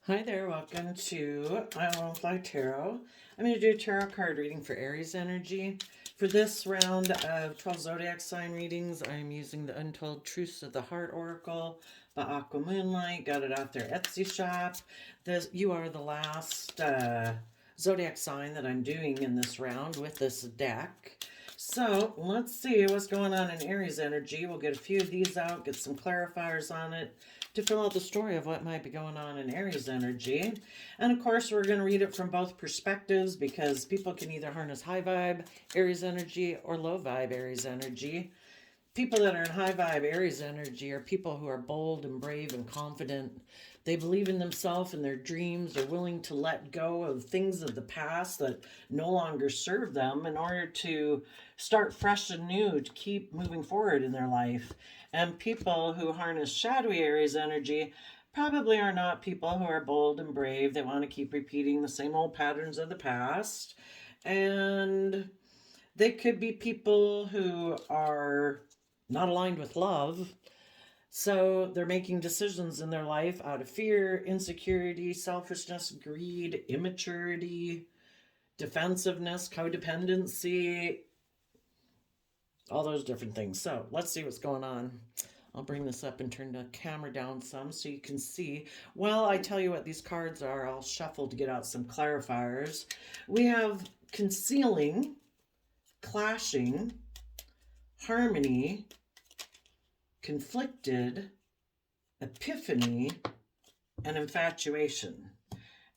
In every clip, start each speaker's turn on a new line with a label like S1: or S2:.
S1: Hi there, welcome to I Won't Fly Tarot. I'm going to do a tarot card reading for Aries energy. For this round of 12 zodiac sign readings, I'm using the Untold Truths of the Heart Oracle by Aqua Moonlight. Got it off their Etsy shop. You are the last zodiac sign that I'm doing in this round with this deck. So let's see what's going on in Aries energy. We'll get a few of these out, get some clarifiers on it to fill out the story of what might be going on in Aries energy. And of course, we're going to read it from both perspectives because people can either harness high vibe Aries energy or low vibe Aries energy. People that are in high vibe Aries energy are people who are bold and brave and confident. They believe in themselves and their dreams. They're willing to let go of things of the past that no longer serve them in order to start fresh and new, to keep moving forward in their life. And people who harness shadowy Aries energy probably are not people who are bold and brave. They want to keep repeating the same old patterns of the past. And they could be people who are not aligned with love. So they're making decisions in their life out of fear, insecurity, selfishness, greed, immaturity, defensiveness, codependency, all those different things. So let's see what's going on. I'll bring this up and turn the camera down some so you can see. Well, I tell you what these cards are. I'll shuffle to get out some clarifiers. We have concealing, clashing, harmony, conflicted, epiphany, and infatuation.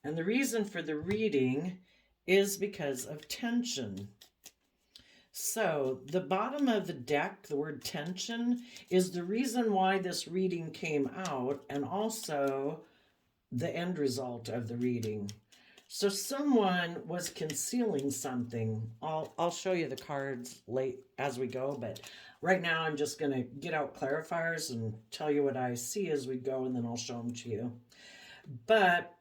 S1: And the reason for the reading is because of tension. So the bottom of the deck, the word tension, is the reason why this reading came out and also the end result of the reading. So someone was concealing something. I'll show you the cards late as we go, but right now I'm just going to get out clarifiers and tell you what I see as we go, and then I'll show them to you. But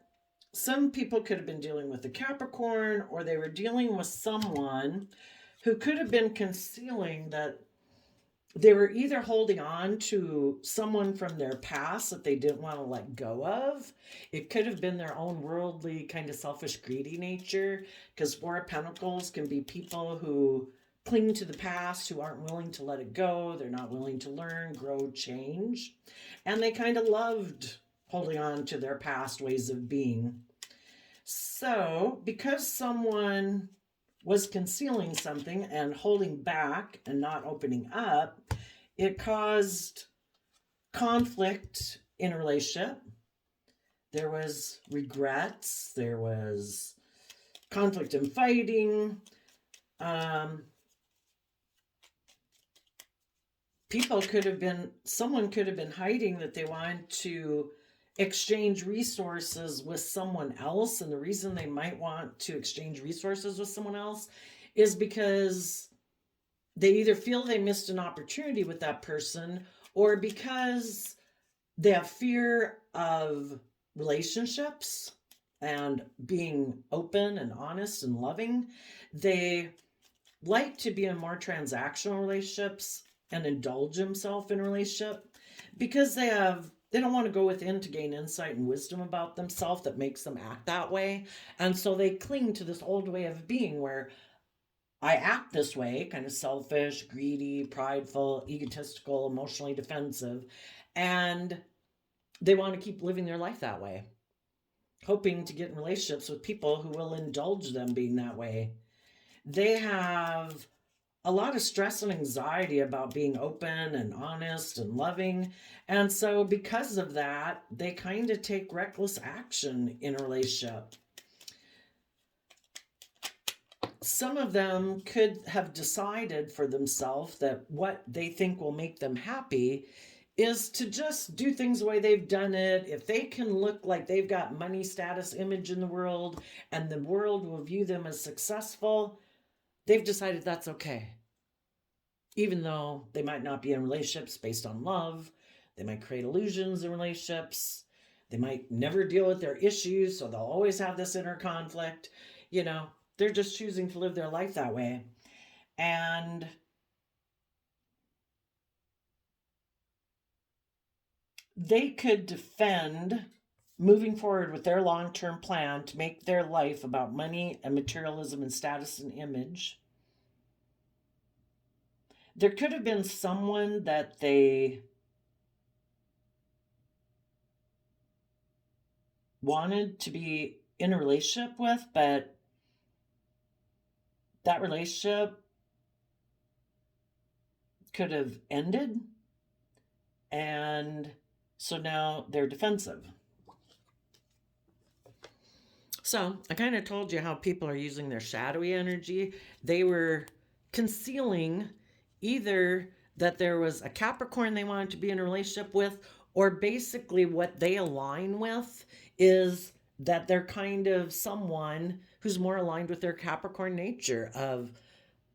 S1: some people could have been dealing with a Capricorn, or they were dealing with someone who could have been concealing that they were either holding on to someone from their past that they didn't want to let go of. It could have been their own worldly, kind of selfish, greedy nature, because Four of Pentacles can be people who cling to the past, who aren't willing to let it go. They're not willing to learn, grow, change. And they kind of loved holding on to their past ways of being. So because someone was concealing something and holding back and not opening up, it caused conflict in a relationship. There was regrets. There was conflict and fighting. Someone could have been hiding that they wanted to exchange resources with someone else. And the reason they might want to exchange resources with someone else is because they either feel they missed an opportunity with that person, or because they have fear of relationships and being open and honest and loving. They like to be in more transactional relationships and indulge themselves in a relationship because they don't want to go within to gain insight and wisdom about themselves that makes them act that way. And so they cling to this old way of being where I act this way, kind of selfish, greedy, prideful, egotistical, emotionally defensive, and they want to keep living their life that way, hoping to get in relationships with people who will indulge them being that way. They have a lot of stress and anxiety about being open and honest and loving. And so because of that, they kind of take reckless action in a relationship. Some of them could have decided for themselves that what they think will make them happy is to just do things the way they've done it. If they can look like they've got money, status, image in the world, and the world will view them as successful, they've decided that's okay. Even though they might not be in relationships based on love, they might create illusions in relationships. They might never deal with their issues, so they'll always have this inner conflict. They're just choosing to live their life that way. And they could defend moving forward with their long-term plan to make their life about money and materialism and status and image. There could have been someone that they wanted to be in a relationship with, but that relationship could have ended, and so now they're defensive. So I kind of told you how people are using their shadowy energy. They were concealing either that there was a Capricorn they wanted to be in a relationship with, or basically what they align with is that they're kind of someone who's more aligned with their Capricorn nature of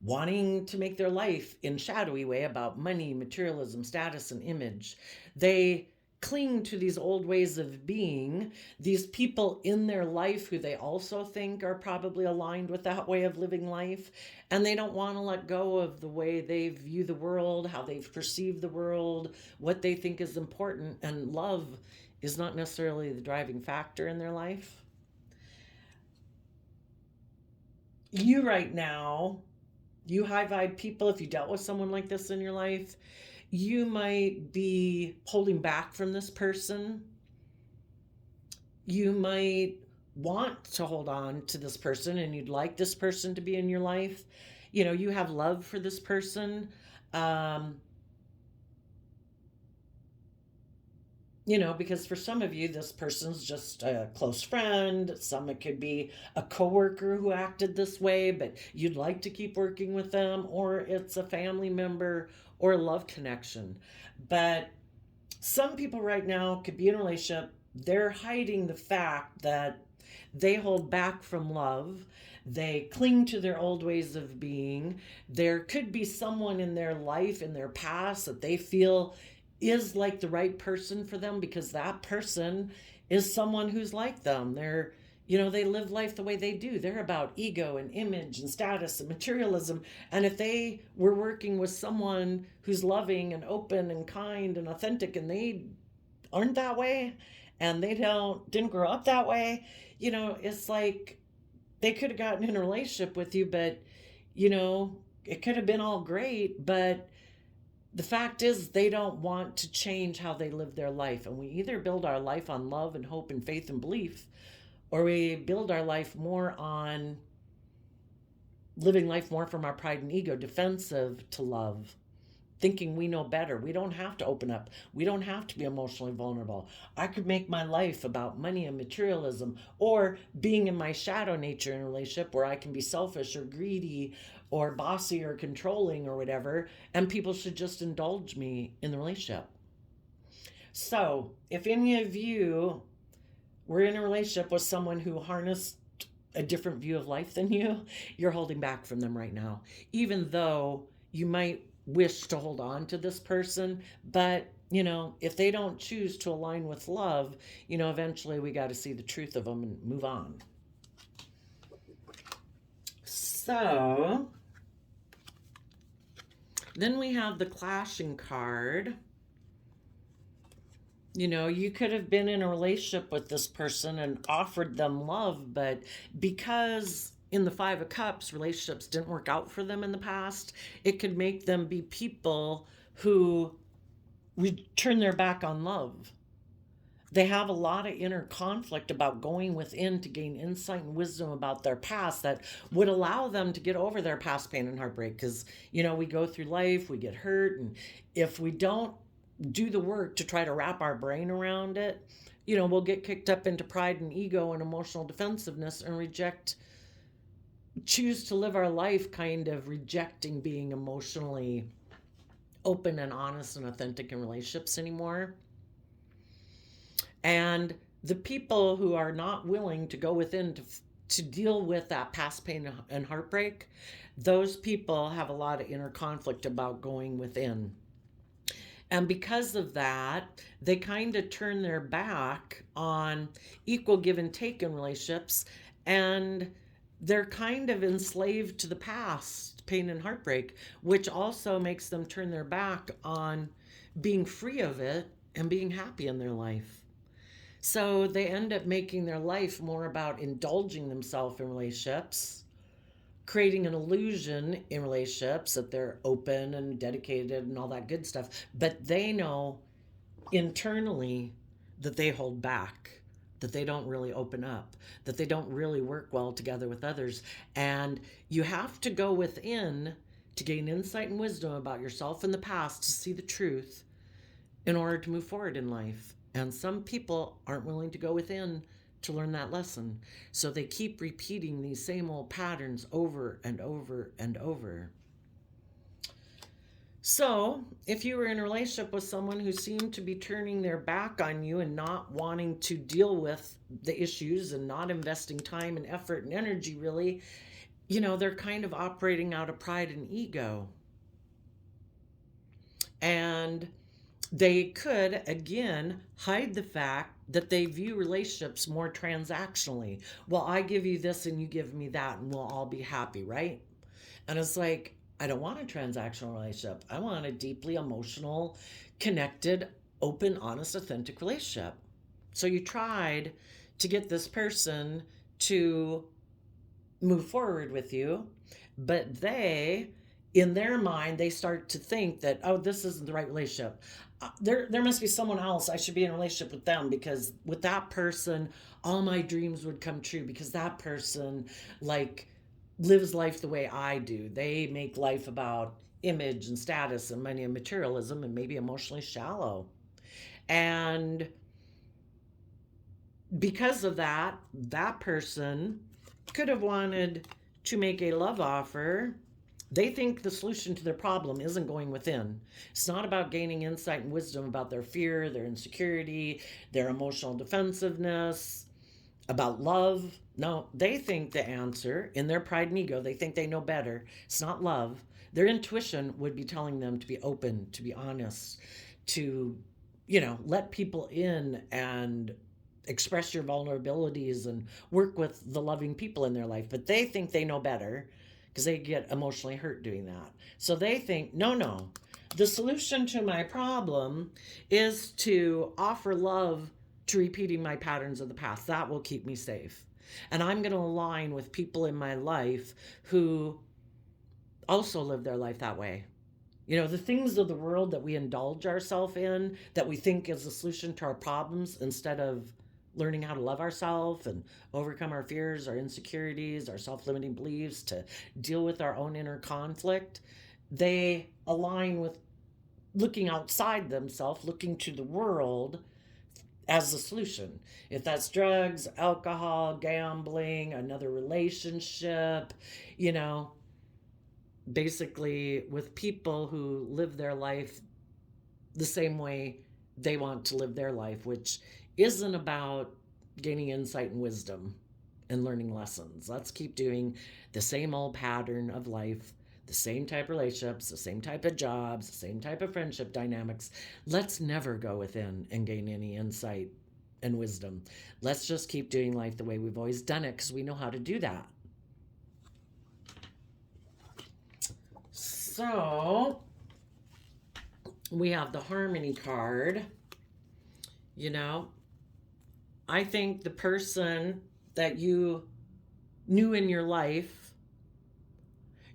S1: wanting to make their life in shadowy way about money, materialism, status, and image. They cling to these old ways of being, these people in their life who they also think are probably aligned with that way of living life, and they don't want to let go of the way they view the world, how they perceive the world, what they think is important, and love is not necessarily the driving factor in their life. You right now, you high vibe people, if you dealt with someone like this in your life, you might be holding back from this person. You might want to hold on to this person and you'd like this person to be in your life. You know, you have love for this person. You know, because for some of you, this person's just a close friend. Some it could be a coworker who acted this way, but you'd like to keep working with them, or it's a family member or a love connection. But some people right now could be in a relationship. They're hiding the fact that they hold back from love. They cling to their old ways of being. There could be someone in their life, in their past, that they feel is like the right person for them because that person is someone who's like them. They're, you know, they live life the way they do. They're about ego and image and status and materialism. And if they were working with someone who's loving and open and kind and authentic and they aren't that way and they didn't grow up that way, you know, it's like they could have gotten in a relationship with you, but you know, it could have been all great, but the fact is they don't want to change how they live their life. And we either build our life on love and hope and faith and belief, or we build our life more on living life more from our pride and ego, defensive to love, thinking we know better. We don't have to open up. We don't have to be emotionally vulnerable. I could make my life about money and materialism, or being in my shadow nature in a relationship where I can be selfish or greedy or bossy or controlling or whatever, and people should just indulge me in the relationship. So if any of you were in a relationship with someone who harnessed a different view of life than you, you're holding back from them right now, even though you might wish to hold on to this person. But you know, if they don't choose to align with love, you know, eventually we got to see the truth of them and move on. So then we have the clashing card. You know, you could have been in a relationship with this person and offered them love, but because in the Five of Cups, relationships didn't work out for them in the past, it could make them be people who turn their back on love. They have a lot of inner conflict about going within to gain insight and wisdom about their past that would allow them to get over their past pain and heartbreak. Because, you know, we go through life, we get hurt, and if we don't do the work to try to wrap our brain around it, you know, we'll get kicked up into pride and ego and emotional defensiveness and choose to live our life kind of rejecting being emotionally open and honest and authentic in relationships anymore. And the people who are not willing to go within to deal with that past pain and heartbreak, those people have a lot of inner conflict about going within. And because of that, they kind of turn their back on equal give and take in relationships, and they're kind of enslaved to the past pain and heartbreak, which also makes them turn their back on being free of it and being happy in their life. So they end up making their life more about indulging themselves in relationships, creating an illusion in relationships that they're open and dedicated and all that good stuff. But they know internally that they hold back, that they don't really open up, that they don't really work well together with others. And you have to go within to gain insight and wisdom about yourself in the past to see the truth in order to move forward in life. And some people aren't willing to go within to learn that lesson. So they keep repeating these same old patterns over and over and over. So, if you were in a relationship with someone who seemed to be turning their back on you and not wanting to deal with the issues and not investing time and effort and energy, really, they're kind of operating out of pride and ego. And they could, again, hide the fact that they view relationships more transactionally. Well, I give you this and you give me that, and we'll all be happy, right? And it's like, I don't want a transactional relationship. I want a deeply emotional, connected, open, honest, authentic relationship. So you tried to get this person to move forward with you, but they, in their mind, they start to think that, oh, this isn't the right relationship. There must be someone else. I should be in a relationship with them, because with that person, all my dreams would come true, because that person, like, lives life the way I do. They make life about image and status and money and materialism and maybe emotionally shallow. And because of that, that person could have wanted to make a love offer. They think the solution to their problem isn't going within. It's not about gaining insight and wisdom about their fear, their insecurity, their emotional defensiveness, about love. No, they think the answer, in their pride and ego, they think they know better. It's not love. Their intuition would be telling them to be open, to be honest, to, let people in and express your vulnerabilities and work with the loving people in their life. But they think they know better because they get emotionally hurt doing that. So they think, no. The solution to my problem is to offer love to repeating my patterns of the past. That will keep me safe. And I'm going to align with people in my life who also live their life that way. The things of the world that we indulge ourselves in, that we think is the solution to our problems, instead of learning how to love ourselves and overcome our fears, our insecurities, our self-limiting beliefs, to deal with our own inner conflict, they align with looking outside themselves, looking to the world as the solution. If that's drugs, alcohol, gambling, another relationship, basically with people who live their life the same way they want to live their life, which isn't about gaining insight and wisdom and learning lessons. Let's keep doing the same old pattern of life, the same type of relationships, the same type of jobs, the same type of friendship dynamics. Let's never go within and gain any insight and wisdom. Let's just keep doing life the way we've always done it, because we know how to do that. So we have the Harmony card. I think the person that you knew in your life,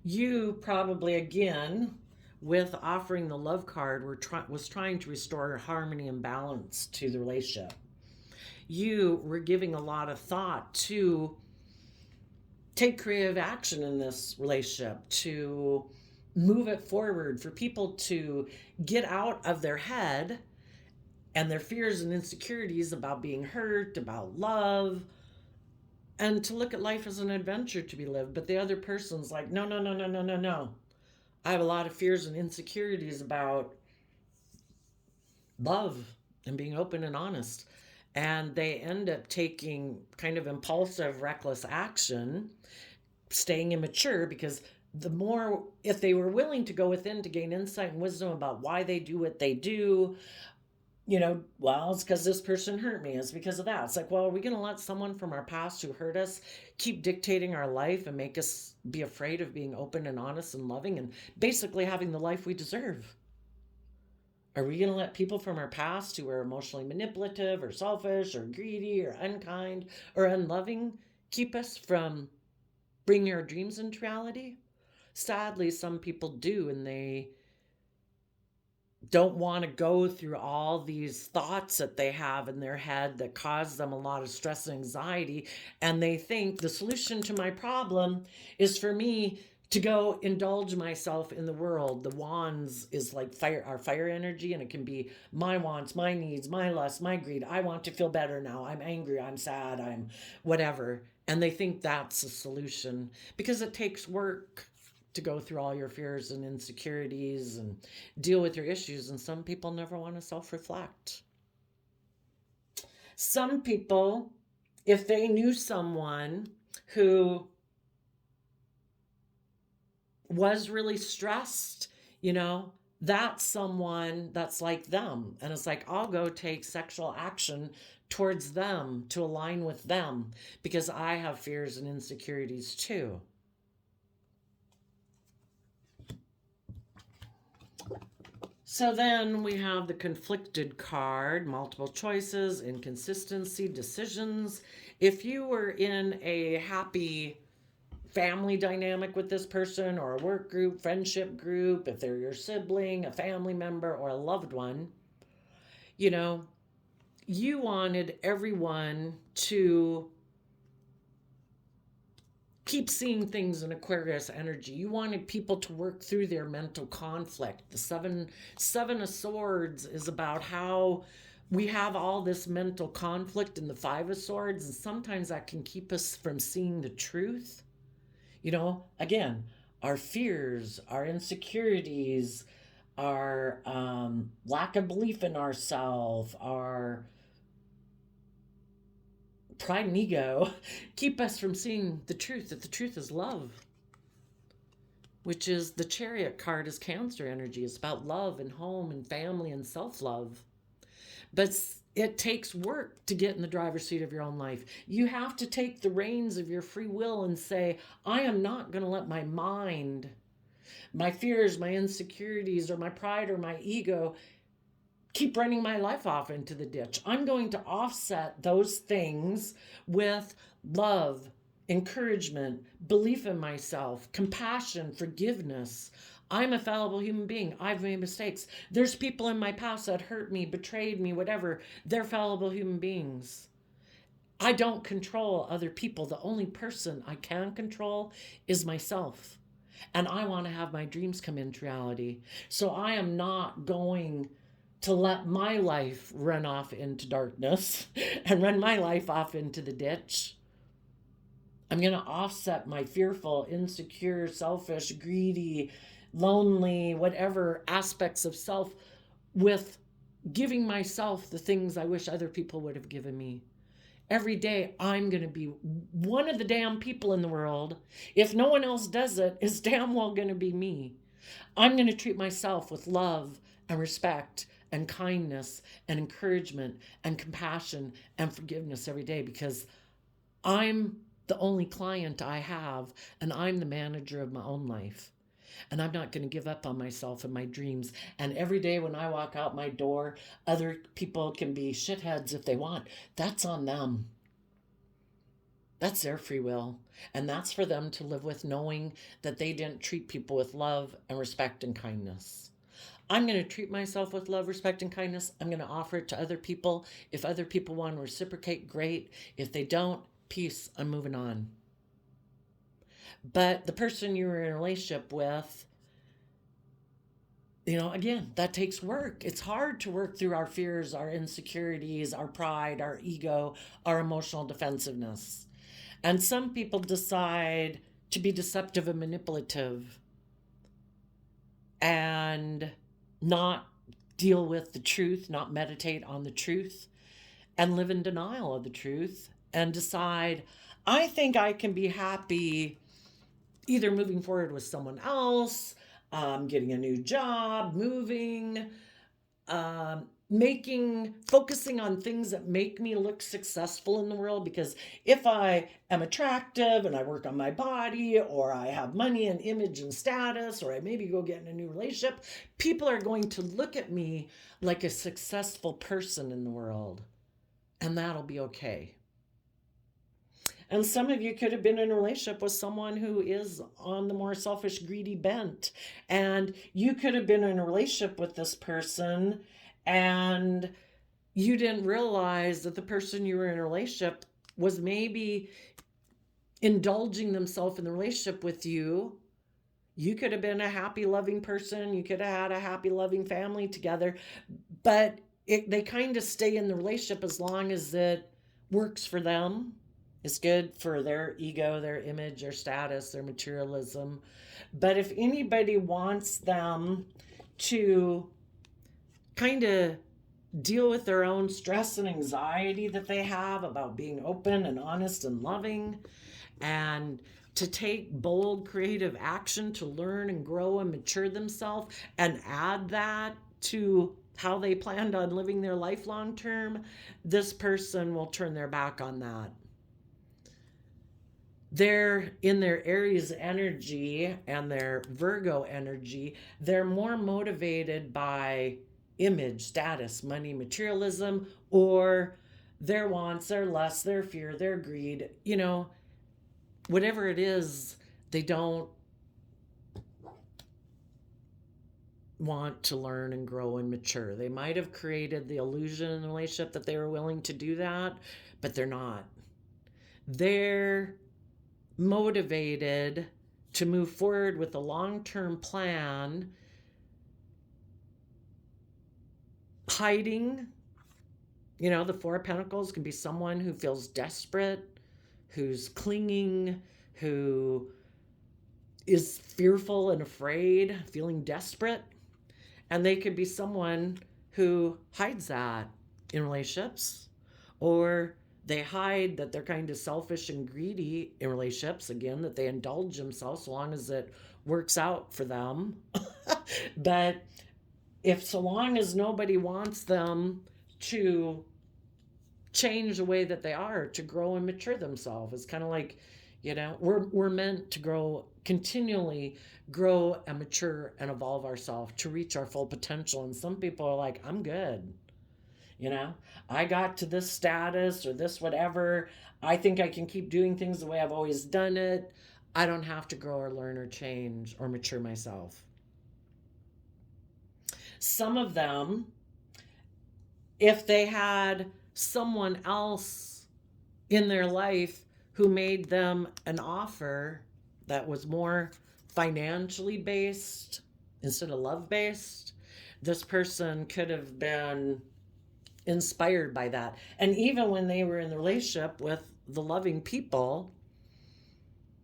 S1: you probably, again, with offering the love card, was trying to restore harmony and balance to the relationship. You were giving a lot of thought to take creative action in this relationship, to move it forward, for people to get out of their head and their fears and insecurities about being hurt, about love, and to look at life as an adventure to be lived. But the other person's like, no. I have a lot of fears and insecurities about love and being open and honest. And they end up taking kind of impulsive, reckless action, staying immature, because if they were willing to go within to gain insight and wisdom about why they do what they do, well, it's because this person hurt me. It's because of that. It's like, well, are we going to let someone from our past who hurt us keep dictating our life and make us be afraid of being open and honest and loving and basically having the life we deserve? Are we going to let people from our past who are emotionally manipulative or selfish or greedy or unkind or unloving keep us from bringing our dreams into reality? Sadly, some people do, and they don't want to go through all these thoughts that they have in their head that cause them a lot of stress and anxiety. And they think the solution to my problem is for me to go indulge myself in the world. The wands is like fire, our fire energy, and it can be my wants, my needs, my lust, my greed. I want to feel better now. I'm angry, I'm sad, I'm whatever. And they think that's a solution because it takes work to go through all your fears and insecurities and deal with your issues. And some people never want to self reflect. Some people, if they knew someone who was really stressed, that's someone that's like them. And it's like, I'll go take sexual action towards them to align with them because I have fears and insecurities too. So then we have the conflicted card, multiple choices, inconsistency, decisions. If you were in a happy family dynamic with this person or a work group, friendship group, if they're your sibling, a family member, or a loved one, you wanted everyone to keep seeing things in Aquarius energy. You wanted people to work through their mental conflict. The seven of Swords is about how we have all this mental conflict in the Five of Swords, and sometimes that can keep us from seeing the truth. Again, our fears, our insecurities, our lack of belief in ourselves, our pride and ego keep us from seeing the truth, that the truth is love, which is the Chariot card is Cancer energy. It's about love and home and family and self-love. But it takes work to get in the driver's seat of your own life. You have to take the reins of your free will and say, I am not going to let my mind, my fears, my insecurities, or my pride or my ego keep running my life off into the ditch. I'm going to offset those things with love, encouragement, belief in myself, compassion, forgiveness. I'm a fallible human being. I've made mistakes. There's people in my past that hurt me, betrayed me, whatever. They're fallible human beings. I don't control other people. The only person I can control is myself. And I want to have my dreams come into reality. So I am not going to let my life run off into darkness and run my life off into the ditch. I'm going to offset my fearful, insecure, selfish, greedy, lonely, whatever aspects of self with giving myself the things I wish other people would have given me. Every day, I'm going to be one of the damn people in the world. If no one else does it, it's damn well going to be me. I'm going to treat myself with love and respect and kindness and encouragement and compassion and forgiveness every day because I'm the only client I have and I'm the manager of my own life. And I'm not going to give up on myself and my dreams. And every day when I walk out my door, other people can be shitheads if they want. That's on them. That's their free will. And that's for them to live with, knowing that they didn't treat people with love and respect and kindness. I'm going to treat myself with love, respect, and kindness. I'm going to offer it to other people. If other people want to reciprocate, great. If they don't, peace. I'm moving on. But the person you were in a relationship with, again, that takes work. It's hard to work through our fears, our insecurities, our pride, our ego, our emotional defensiveness. And some people decide to be deceptive and manipulative and not deal with the truth, not meditate on the truth, and live in denial of the truth and decide, I think I can be happy either moving forward with someone else, getting a new job, moving, focusing on things that make me look successful in the world, because if I am attractive and I work on my body, or I have money and image and status, or I maybe go get in a new relationship, people are going to look at me like a successful person in the world, and that'll be okay. And some of you could have been in a relationship with someone who is on the more selfish, greedy bent. And you could have been in a relationship with this person, and you didn't realize that the person you were in a relationship was maybe indulging themselves in the relationship with you. You could have been a happy, loving person. You could have had a happy, loving family together. But they kind of stay in the relationship as long as it works for them. It's good for their ego, their image, their status, their materialism. But if anybody wants them to kind of deal with their own stress and anxiety that they have about being open and honest and loving, and to take bold, creative action to learn and grow and mature themselves, and add that to how they planned on living their life long term, this person will turn their back on that. They're in their Aries energy and their Virgo energy. They're more motivated by image, status, money, materialism, or their wants, their lust, their fear, their greed. Whatever it is, they don't want to learn and grow and mature. They might have created the illusion in the relationship that they were willing to do that, but they're not. They're motivated to move forward with a long-term plan, hiding. The Four of Pentacles can be someone who feels desperate, who's clinging, who is fearful and afraid, feeling desperate. And they could be someone who hides that in relationships, or they hide that they're kind of selfish and greedy in relationships, again, that they indulge themselves so long as it works out for them. But so long as nobody wants them to change the way that they are, to grow and mature themselves, it's kind of like, we're meant to continually grow and mature and evolve ourselves to reach our full potential. And some people are like, I'm good. I got to this status or this whatever. I think I can keep doing things the way I've always done it. I don't have to grow or learn or change or mature myself. Some of them, if they had someone else in their life who made them an offer that was more financially based instead of love based, this person could have been inspired by that. And even when they were in the relationship with the loving people,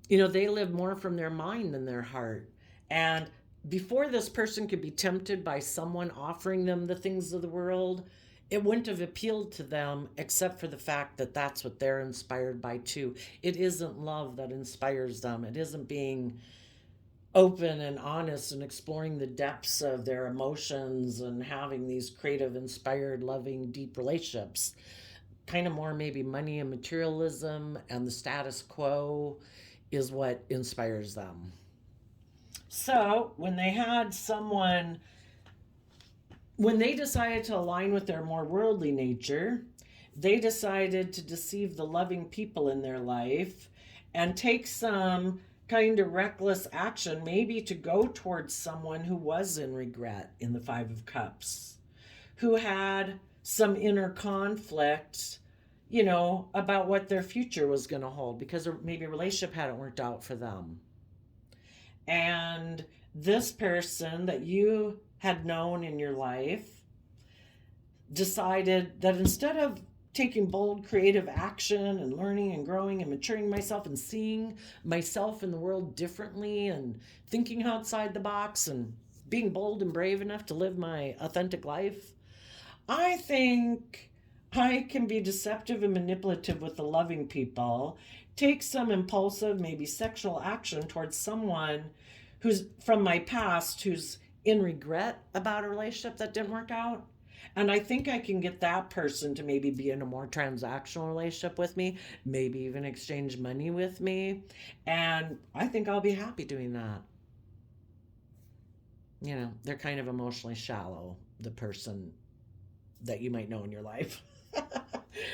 S1: they live more from their mind than their heart. And before this person could be tempted by someone offering them the things of the world, it wouldn't have appealed to them, except for the fact that that's what they're inspired by too. It isn't love that inspires them. It isn't being open and honest and exploring the depths of their emotions and having these creative, inspired, loving, deep relationships. Kind of more maybe money and materialism and the status quo is what inspires them. So when they decided to align with their more worldly nature, they decided to deceive the loving people in their life and take some kind of reckless action, maybe to go towards someone who was in regret in the Five of Cups, who had some inner conflict, about what their future was going to hold, because maybe a relationship hadn't worked out for them. And this person that you had known in your life decided that instead of taking bold, creative action and learning and growing and maturing myself and seeing myself in the world differently and thinking outside the box and being bold and brave enough to live my authentic life, I think I can be deceptive and manipulative with the loving people, take some impulsive, maybe sexual action towards someone who's from my past, who's in regret about a relationship that didn't work out. And I think I can get that person to maybe be in a more transactional relationship with me, maybe even exchange money with me. And I think I'll be happy doing that. You know, they're kind of emotionally shallow, the person that you might know in your life.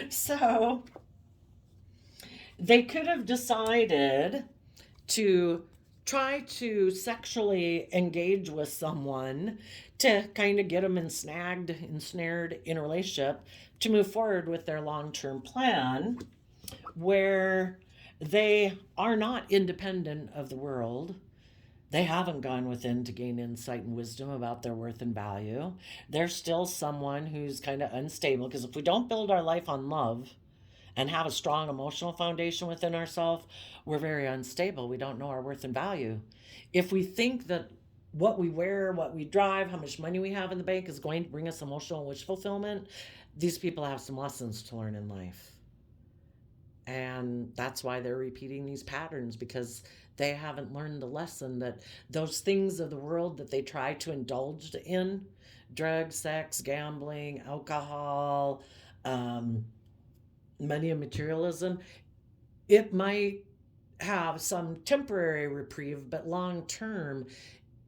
S1: So they could have decided to try to sexually engage with someone to kind of get them ensnared in a relationship to move forward with their long term plan where they are not independent of the world. They haven't gone within to gain insight and wisdom about their worth and value. They're still someone who's kind of unstable because if we don't build our life on love and have a strong emotional foundation within ourselves, we're very unstable. We don't know our worth and value. If we think that what we wear, what we drive, how much money we have in the bank is going to bring us emotional wish fulfillment, these people have some lessons to learn in life. And that's why they're repeating these patterns because they haven't learned the lesson that those things of the world that they try to indulge in drugs, sex, gambling, alcohol, money and materialism it might have some temporary reprieve, but long term,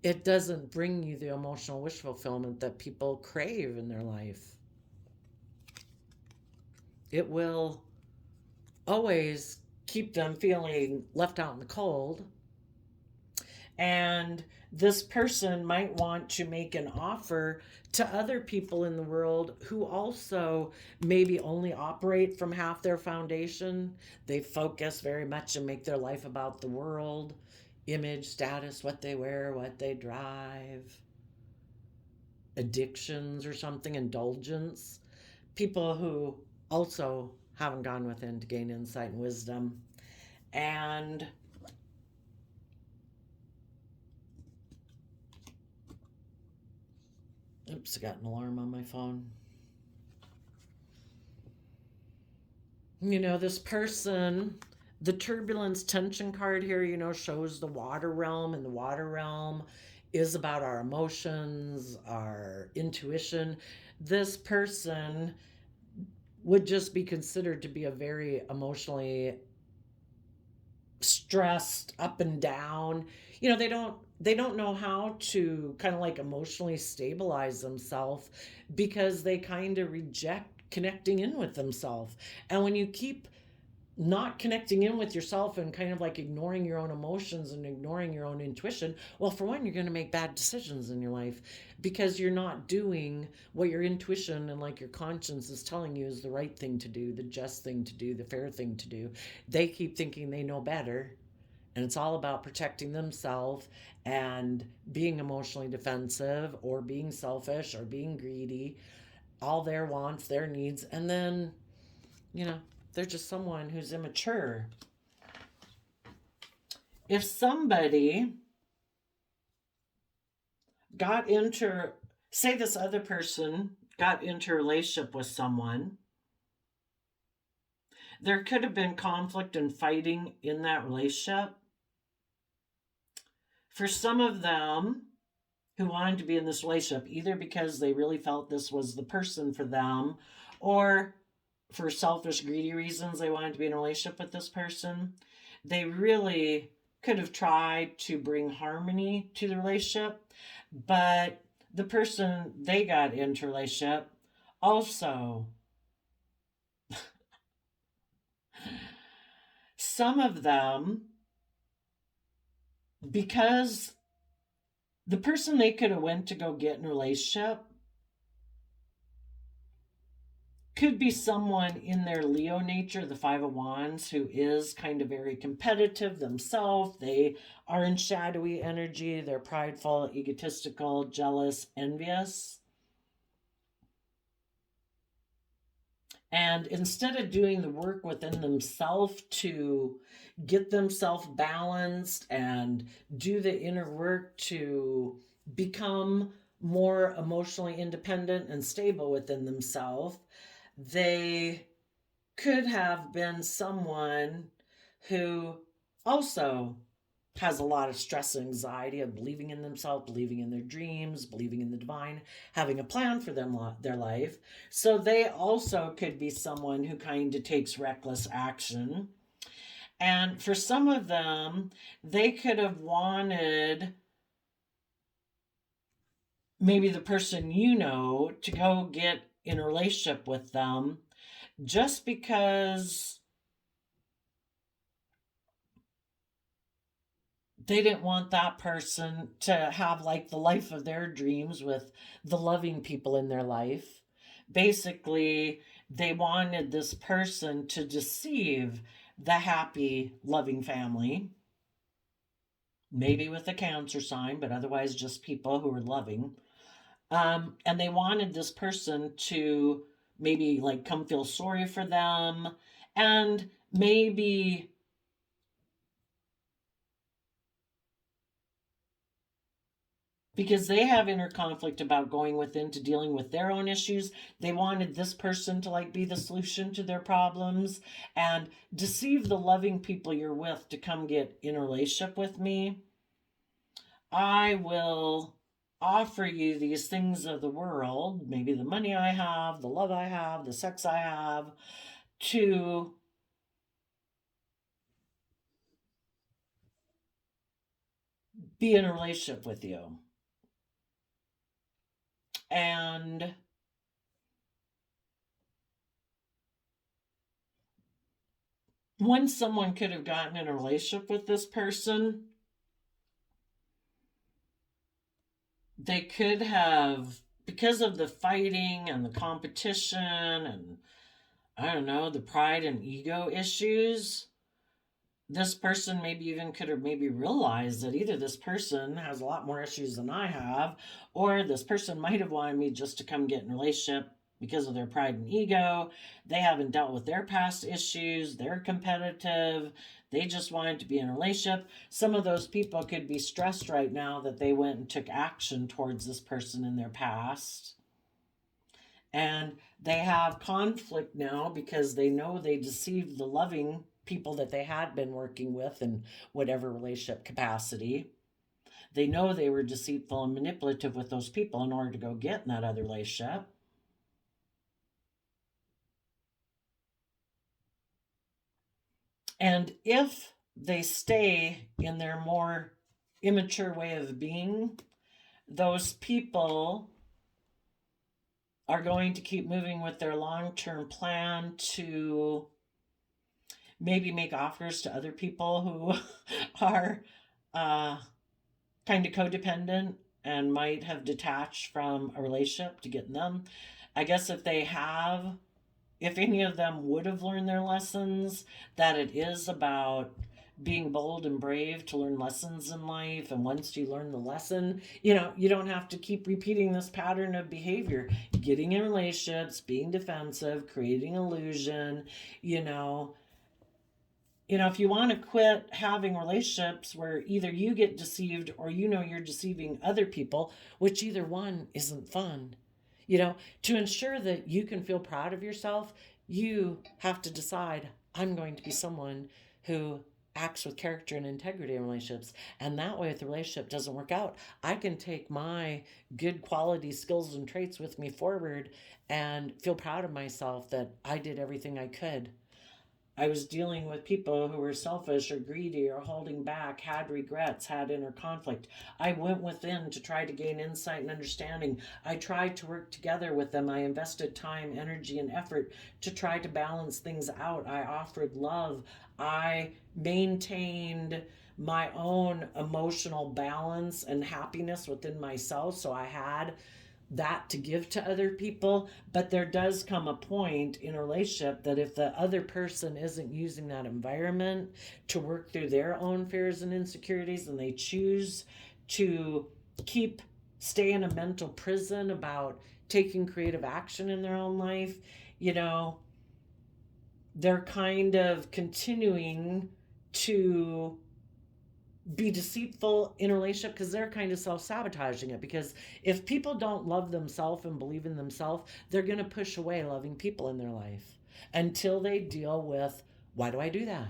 S1: it doesn't bring you the emotional wish fulfillment that people crave in their life. It will always keep them feeling left out in the cold. And this person might want to make an offer to other people in the world who also maybe only operate from half their foundation. They focus very much and make their life about the world, image, status, what they wear, what they drive, addictions or something, indulgence. People who also haven't gone within to gain insight and wisdom. And oops, I got an alarm on my phone. You know, this person, the turbulence tension card here, you know, shows the water realm, and the water realm is about our emotions, our intuition. This person would just be considered to be a very emotionally stressed up and down. You know, they don't know how to kind of like emotionally stabilize themselves because they kind of reject connecting in with themselves. And when you keep not connecting in with yourself and kind of like ignoring your own emotions and ignoring your own intuition, well, for one, you're going to make bad decisions in your life because you're not doing what your intuition and like your conscience is telling you is the right thing to do, the just thing to do, the fair thing to do. They keep thinking they know better. And it's all about protecting themselves and being emotionally defensive or being selfish or being greedy, all their wants, their needs. And then, you know, they're just someone who's immature. If somebody got into, say, this other person got into a relationship with someone, there could have been conflict and fighting in that relationship. For some of them who wanted to be in this relationship, either because they really felt this was the person for them or for selfish, greedy reasons, they wanted to be in a relationship with this person. They really could have tried to bring harmony to the relationship, but the person they got into a relationship also, some of them, because the person they could have went to go get in a relationship could be someone in their Leo nature, the Five of Wands, who is kind of very competitive themselves. They are in shadowy energy. They're prideful, egotistical, jealous, envious. And instead of doing the work within themselves to get themselves balanced and do the inner work to become more emotionally independent and stable within themselves, they could have been someone who also has a lot of stress and anxiety of believing in themselves, believing in their dreams, believing in the divine, having a plan for them their life. So they also could be someone who kind of takes reckless action. And for some of them, they could have wanted maybe the person you know to go get in a relationship with them just because they didn't want that person to have like the life of their dreams with the loving people in their life. Basically, they wanted this person to deceive the happy, loving family, maybe with a Cancer sign, but otherwise just people who are loving. And they wanted this person to maybe like come feel sorry for them and maybe because they have inner conflict about going within to dealing with their own issues, they wanted this person to like be the solution to their problems and deceive the loving people you're with to come get in a relationship with me. I will offer you these things of the world, maybe the money I have, the love I have, the sex I have, to be in a relationship with you. And when someone could have gotten in a relationship with this person, they could have, because of the fighting and the competition and I don't know, the pride and ego issues, this person maybe even could have maybe realized that either this person has a lot more issues than I have, or this person might have wanted me just to come get in a relationship because of their pride and ego. They haven't dealt with their past issues. They're competitive. They just wanted to be in a relationship. Some of those people could be stressed right now that they went and took action towards this person in their past. And they have conflict now because they know they deceived the loving people that they had been working with in whatever relationship capacity. They know they were deceitful and manipulative with those people in order to go get in that other relationship. And if they stay in their more immature way of being, those people are going to keep moving with their long-term plan to maybe make offers to other people who are kind of codependent and might have detached from a relationship to get in them. I guess if any of them would have learned their lessons, that it is about being bold and brave to learn lessons in life. And once you learn the lesson, you don't have to keep repeating this pattern of behavior, getting in relationships, being defensive, creating illusion, if you want to quit having relationships where either you get deceived or you're deceiving other people, which either one isn't fun, to ensure that you can feel proud of yourself, you have to decide, I'm going to be someone who acts with character and integrity in relationships. And that way, if the relationship doesn't work out, I can take my good quality skills and traits with me forward and feel proud of myself that I did everything I could. I was dealing with people who were selfish or greedy or holding back, had regrets, had inner conflict. I went within to try to gain insight and understanding. I tried to work together with them. I invested time, energy, and effort to try to balance things out. I offered love. I maintained my own emotional balance and happiness within myself. So I had that to give to other people. But there does come a point in a relationship that if the other person isn't using that environment to work through their own fears and insecurities, and they choose to stay in a mental prison about taking creative action in their own life, they're kind of continuing to be deceitful in a relationship because they're kind of self-sabotaging it. Because if people don't love themselves and believe in themselves, they're going to push away loving people in their life until they deal with, why do I do that?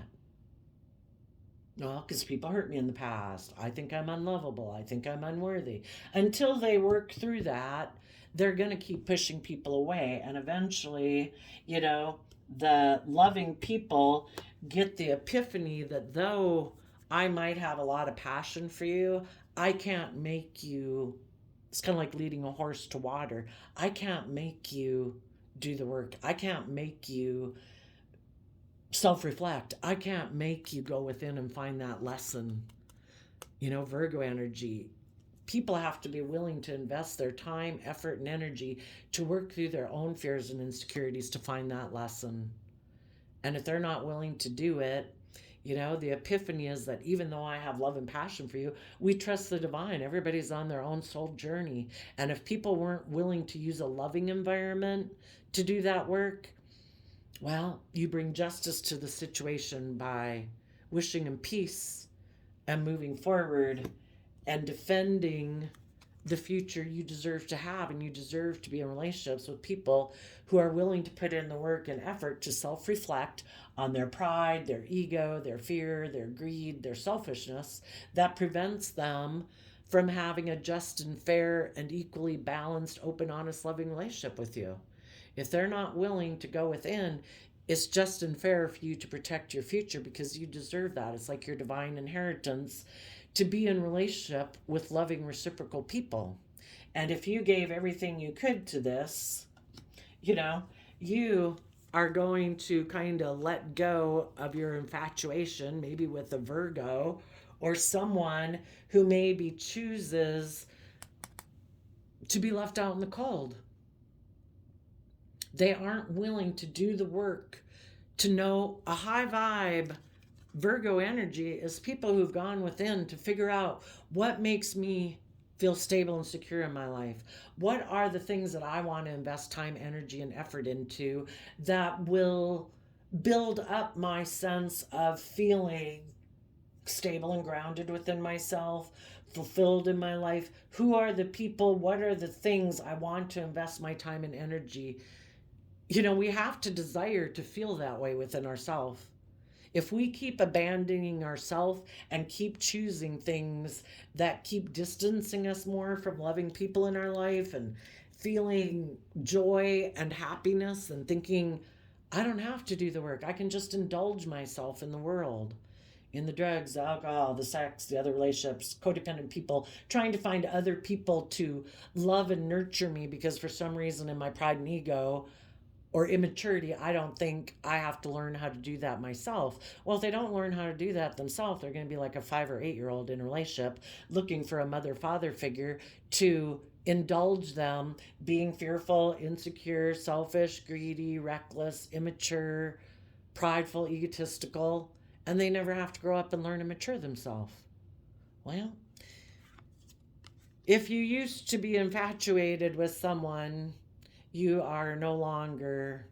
S1: Well, because people hurt me in the past. I think I'm unlovable. I think I'm unworthy. Until they work through that, they're going to keep pushing people away. And eventually, you know, the loving people get the epiphany that though I might have a lot of passion for you, I can't make you. It's kind of like leading a horse to water. I can't make you do the work. I can't make you self reflect. I can't make you go within and find that lesson. You know, Virgo energy. People have to be willing to invest their time, effort, and energy to work through their own fears and insecurities to find that lesson. And if they're not willing to do it, you know, the epiphany is that even though I have love and passion for you, we trust the divine. Everybody's on their own soul journey. And if people weren't willing to use a loving environment to do that work, well, you bring justice to the situation by wishing him peace and moving forward and defending the future you deserve to have. And you deserve to be in relationships with people who are willing to put in the work and effort to self reflect on their pride, their ego, their fear, their greed, their selfishness that prevents them from having a just and fair and equally balanced, open, honest, loving relationship with you. If they're not willing to go within, it's just and fair for you to protect your future because you deserve that. It's like your divine inheritance to be in relationship with loving reciprocal people. And if you gave everything you could to this, you know, you are going to kind of let go of your infatuation, maybe with a Virgo or someone who maybe chooses to be left out in the cold. They aren't willing to do the work to know a high vibe. Virgo energy is people who've gone within to figure out what makes me feel stable and secure in my life. What are the things that I want to invest time, energy, and effort into that will build up my sense of feeling stable and grounded within myself, fulfilled in my life? Who are the people? What are the things I want to invest my time and energy? You know, we have to desire to feel that way within ourselves. If we keep abandoning ourselves and keep choosing things that keep distancing us more from loving people in our life and feeling joy and happiness and thinking, I don't have to do the work, I can just indulge myself in the world, in the drugs, the alcohol, the sex, the other relationships, codependent people, trying to find other people to love and nurture me because for some reason in my pride and ego, or immaturity, I don't think I have to learn how to do that myself. Well, if they don't learn how to do that themselves, they're going to be like a 5 or 8 year old in a relationship looking for a mother father figure to indulge them, being fearful, insecure, selfish, greedy, reckless, immature, prideful, egotistical, and they never have to grow up and learn and mature themselves. Well, if you used to be infatuated with someone, you are no longer.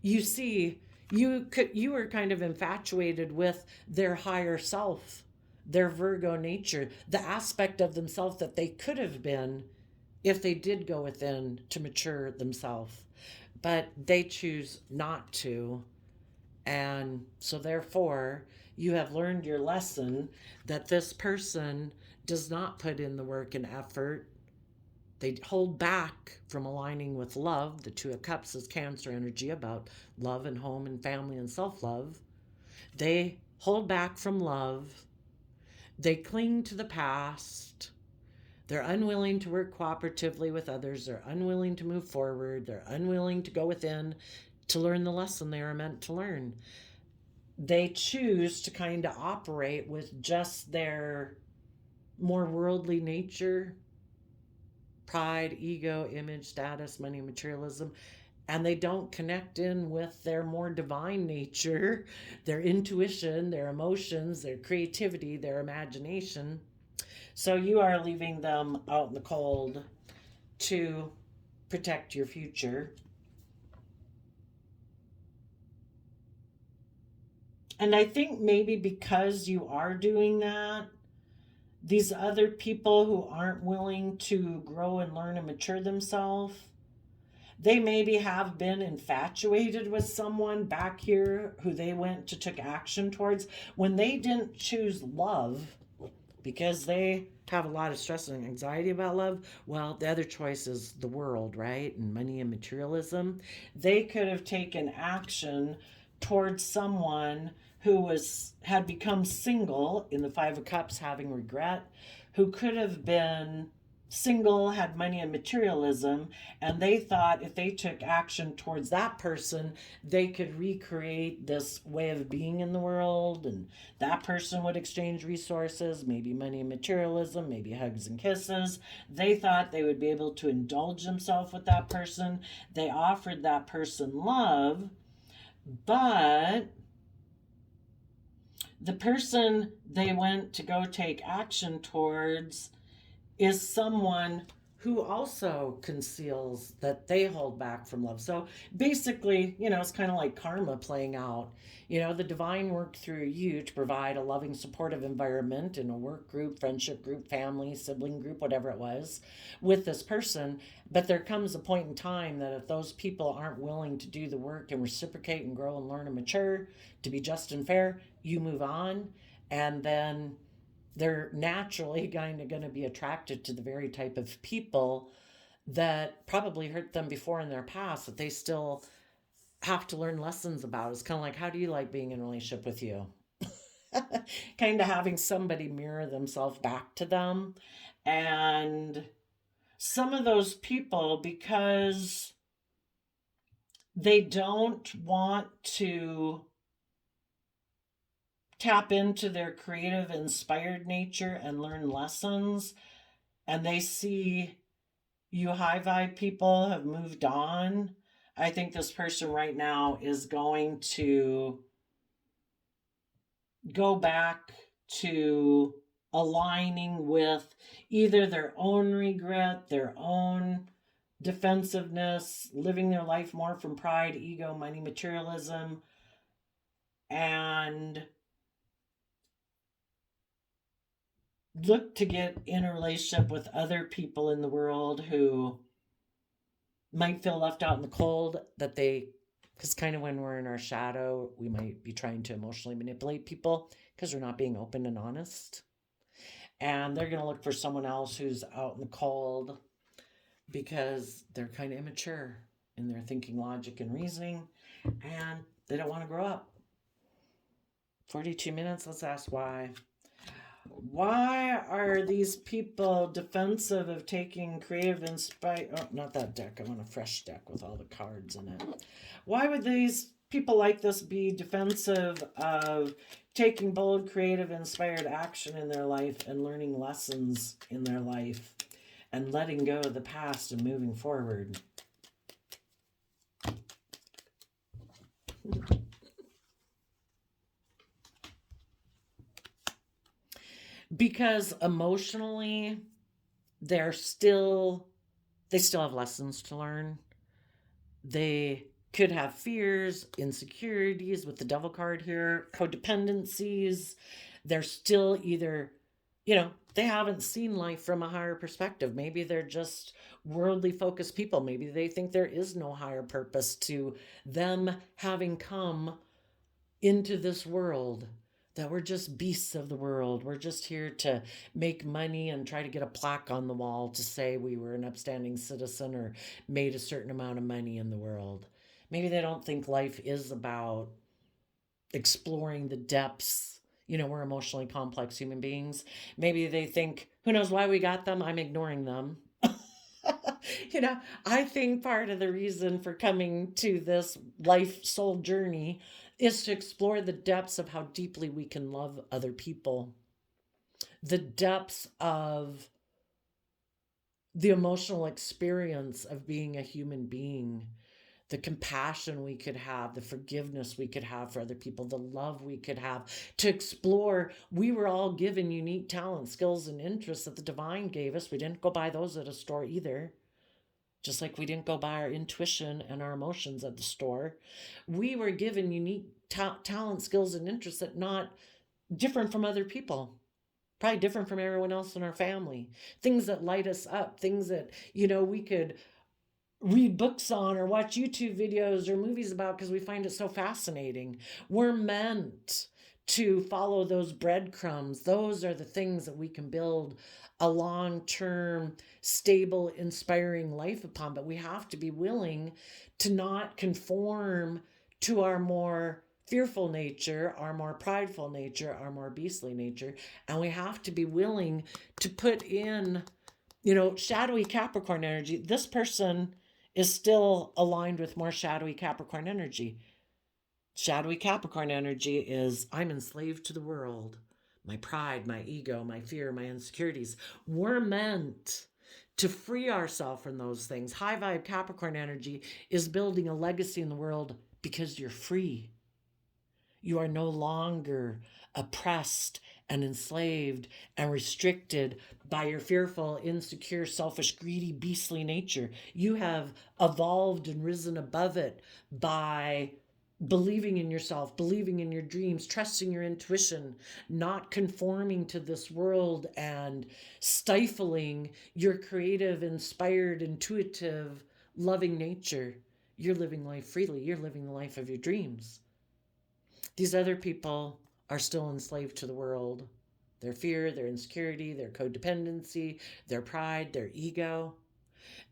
S1: You see, you were kind of infatuated with their higher self, their Virgo nature, the aspect of themselves that they could have been if they did go within to mature themselves, but they choose not to. And so therefore you have learned your lesson that this person does not put in the work and effort. They hold back from aligning with love. The Two of Cups is Cancer energy about love and home and family and self love. They hold back from love. They cling to the past. They're unwilling to work cooperatively with others. They're unwilling to move forward. They're unwilling to go within to learn the lesson they are meant to learn. They choose to kind of operate with just their more worldly nature, pride, ego, image, status, money, materialism, and they don't connect in with their more divine nature, their intuition, their emotions, their creativity, their imagination. So you are leaving them out in the cold to protect your future. And I think maybe because you are doing that, these other people who aren't willing to grow and learn and mature themselves, They maybe have been infatuated with someone back here who they went to took action towards when they didn't choose love because they have a lot of stress and anxiety about love. Well, the other choice is the world, right? And money and materialism. They could have taken action towards someone who was had become single in the 5 of Cups, having regret, who could have been single, had money and materialism, and they thought if they took action towards that person, they could recreate this way of being in the world, and that person would exchange resources, maybe money and materialism, maybe hugs and kisses. They thought they would be able to indulge themselves with that person. They offered that person love, but the person they went to go take action towards is someone who also conceals that they hold back from love. So basically, it's kind of like karma playing out. The divine worked through you to provide a loving, supportive environment in a work group, friendship group, family, sibling group, whatever it was, with this person. But there comes a point in time that if those people aren't willing to do the work and reciprocate and grow and learn and mature to be just and fair, you move on. And then they're naturally kind of going to be attracted to the very type of people that probably hurt them before in their past that they still have to learn lessons about. It's kind of like, how do you like being in a relationship with you? Kind of having somebody mirror themselves back to them. And some of those people, because they don't want to tap into their creative, inspired nature and learn lessons, and they see you high vibe people have moved on, I think this person right now is going to go back to aligning with either their own regret, their own defensiveness, living their life more from pride, ego, money, materialism, and look to get in a relationship with other people in the world who might feel left out in the cold, because kind of when we're in our shadow, we might be trying to emotionally manipulate people because we're not being open and honest. And they're going to look for someone else who's out in the cold because they're kind of immature in their thinking, logic, and reasoning, and they don't want to grow up. 42 minutes, let's ask why. Why are these people defensive of taking creative not that deck. I want a fresh deck with all the cards in it. Why would these people like this be defensive of taking bold, creative, inspired action in their life and learning lessons in their life and letting go of the past and moving forward? Because emotionally, they still have lessons to learn. They could have fears, insecurities with the devil card here, codependencies. They're still either, they haven't seen life from a higher perspective. Maybe they're just worldly focused people. Maybe they think there is no higher purpose to them having come into this world, that we're just beasts of the world. We're just here to make money and try to get a plaque on the wall to say we were an upstanding citizen or made a certain amount of money in the world. Maybe they don't think life is about exploring the depths. We're emotionally complex human beings. Maybe they think, who knows why we got them? I'm ignoring them. I think part of the reason for coming to this life soul journey is to explore the depths of how deeply we can love other people, the depths of the emotional experience of being a human being, the compassion we could have, the forgiveness we could have for other people, the love we could have, to explore. We were all given unique talents, skills, and interests that the divine gave us. We didn't go buy those at a store either. Just like we didn't go buy our intuition and our emotions at the store. We were given unique talent, skills, and interests that not different from other people. Probably different from everyone else in our family. Things that light us up. Things that, we could read books on or watch YouTube videos or movies about because we find it so fascinating. We're meant to follow those breadcrumbs. Those are the things that we can build a long term, stable, inspiring life upon. But we have to be willing to not conform to our more fearful nature, our more prideful nature, our more beastly nature. And we have to be willing to put in, shadowy Capricorn energy. This person is still aligned with more shadowy Capricorn energy. Shadowy Capricorn energy is I'm enslaved to the world. My pride, my ego, my fear, my insecurities. We're meant to free ourselves from those things. High vibe Capricorn energy is building a legacy in the world because you're free. You are no longer oppressed and enslaved and restricted by your fearful, insecure, selfish, greedy, beastly nature. You have evolved and risen above it by believing in yourself, believing in your dreams, trusting your intuition, not conforming to this world and stifling your creative, inspired, intuitive, loving nature. You're living life freely. You're living the life of your dreams. These other people are still enslaved to the world. Their fear, their insecurity, their codependency, their pride, their ego.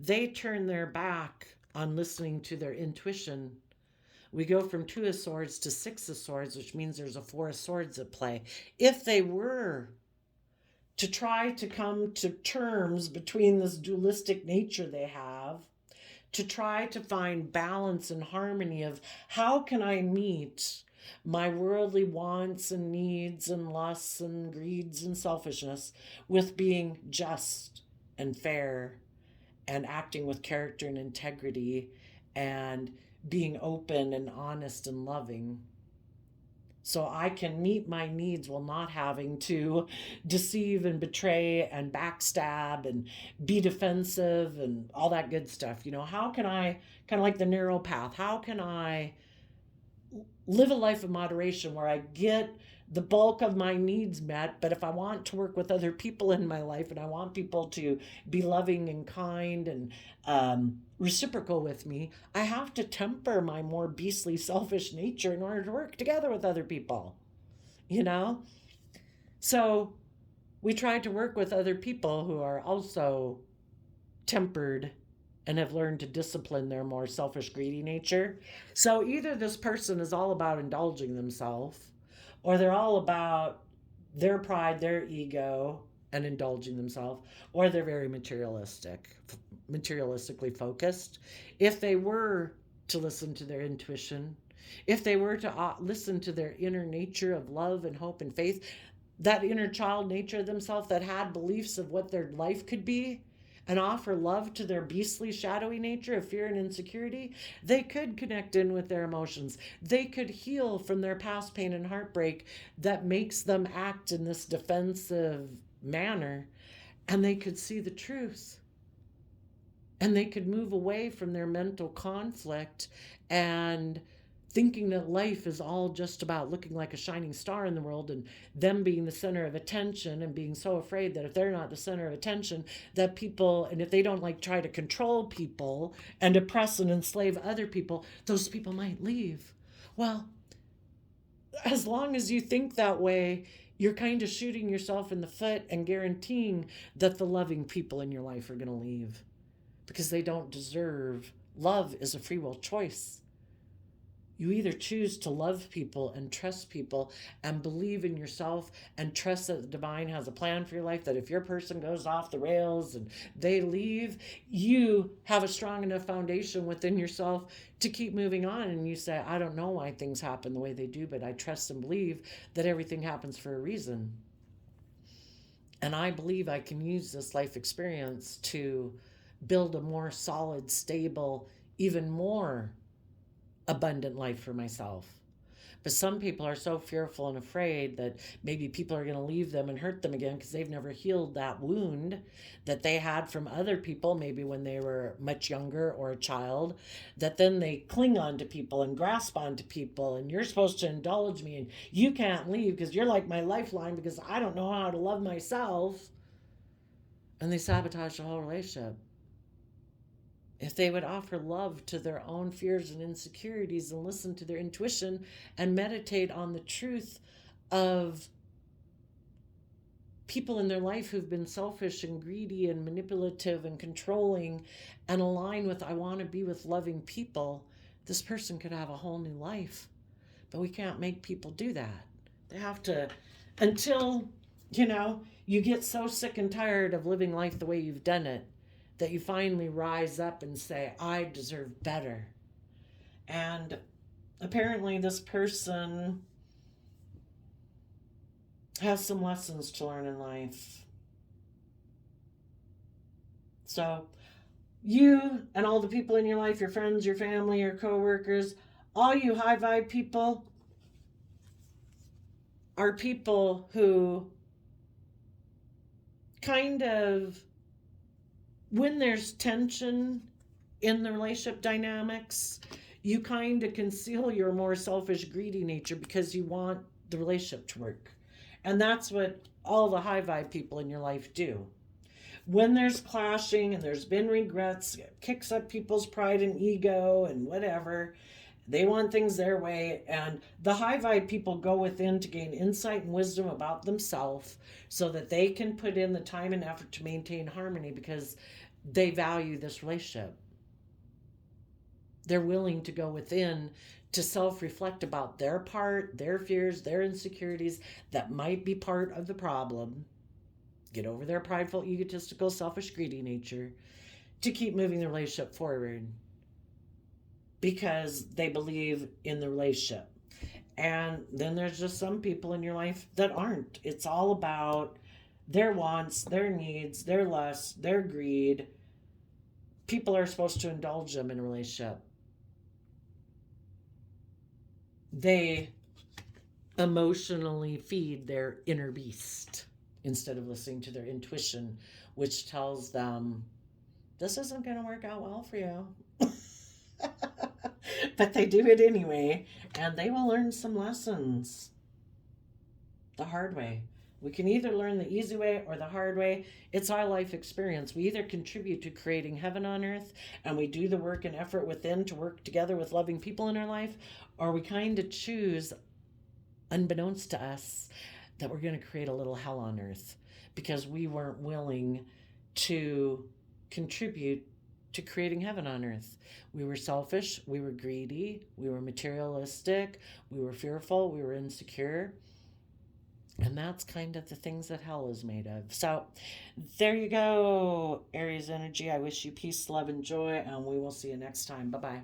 S1: They turn their back on listening to their intuition. We go from 2 of Swords to 6 of Swords, which means there's a 4 of Swords at play. If they were to try to come to terms between this dualistic nature they have, to try to find balance and harmony of how can I meet my worldly wants and needs and lusts and greeds and selfishness with being just and fair and acting with character and integrity and being open and honest and loving, so I can meet my needs while not having to deceive and betray and backstab and be defensive and all that good stuff. How can I, kind of like the narrow path, how can I live a life of moderation where I get the bulk of my needs met, but if I want to work with other people in my life and I want people to be loving and kind and reciprocal with me, I have to temper my more beastly, selfish nature in order to work together with other people, you know? So we try to work with other people who are also tempered and have learned to discipline their more selfish, greedy nature. So either this person is all about indulging themselves, or they're all about their pride, their ego, and indulging themselves, or they're very materialistically focused. If they were to listen to their intuition, if they were to listen to their inner nature of love and hope and faith, that inner child nature of themselves that had beliefs of what their life could be, and offer love to their beastly, shadowy nature of fear and insecurity, they could connect in with their emotions. They could heal from their past pain and heartbreak that makes them act in this defensive manner, and they could see the truth. And they could move away from their mental conflict and thinking that life is all just about looking like a shining star in the world and them being the center of attention, and being so afraid that if they're not the center of attention, that people, and if they don't like try to control people and oppress and enslave other people, those people might leave. Well, as long as you think that way, you're kind of shooting yourself in the foot and guaranteeing that the loving people in your life are going to leave because they don't deserve. Love is a free will choice. You either choose to love people and trust people and believe in yourself and trust that the divine has a plan for your life, that if your person goes off the rails and they leave, you have a strong enough foundation within yourself to keep moving on. And you say, I don't know why things happen the way they do, but I trust and believe that everything happens for a reason. And I believe I can use this life experience to build a more solid, stable, even more abundant life for myself. But some people are so fearful and afraid that maybe people are going to leave them and hurt them again because they've never healed that wound that they had from other people, maybe when they were much younger or a child, that then they cling on to people and grasp onto people, and you're supposed to indulge me and you can't leave because you're like my lifeline because I don't know how to love myself. And they sabotage the whole relationship. if they would offer love to their own fears and insecurities and listen to their intuition and meditate on the truth of people in their life who've been selfish and greedy and manipulative and controlling, and align with, I want to be with loving people, this person could have a whole new life. But we can't make people do that. They have to, until, you get so sick and tired of living life the way you've done it, that you finally rise up and say, I deserve better. And apparently this person has some lessons to learn in life. So you and all the people in your life, your friends, your family, your coworkers, all you high vibe people are people who kind of, when there's tension in the relationship dynamics, you kind of conceal your more selfish, greedy nature because you want the relationship to work. And that's what all the high vibe people in your life do. When there's clashing and there's been regrets, it kicks up people's pride and ego and whatever. They want things their way. And the high vibe people go within to gain insight and wisdom about themselves so that they can put in the time and effort to maintain harmony because they value this relationship. They're willing to go within to self-reflect about their part, their fears, their insecurities that might be part of the problem. Get over their prideful, egotistical, selfish, greedy nature to keep moving the relationship forward because they believe in the relationship. And then there's just some people in your life that aren't. It's all about their wants, their needs, their lusts, their greed. People are supposed to indulge them in a relationship. They emotionally feed their inner beast instead of listening to their intuition, which tells them, this isn't going to work out well for you. But they do it anyway, and they will learn some lessons the hard way. We can either learn the easy way or the hard way. It's our life experience. We either contribute to creating heaven on earth and we do the work and effort within to work together with loving people in our life, or we kind of choose, unbeknownst to us, that we're going to create a little hell on earth because we weren't willing to contribute to creating heaven on earth. We were selfish, we were greedy, we were materialistic, we were fearful, we were insecure. And that's kind of the things that hell is made of. So there you go, Aries energy. I wish you peace, love, and joy, and we will see you next time. Bye-bye.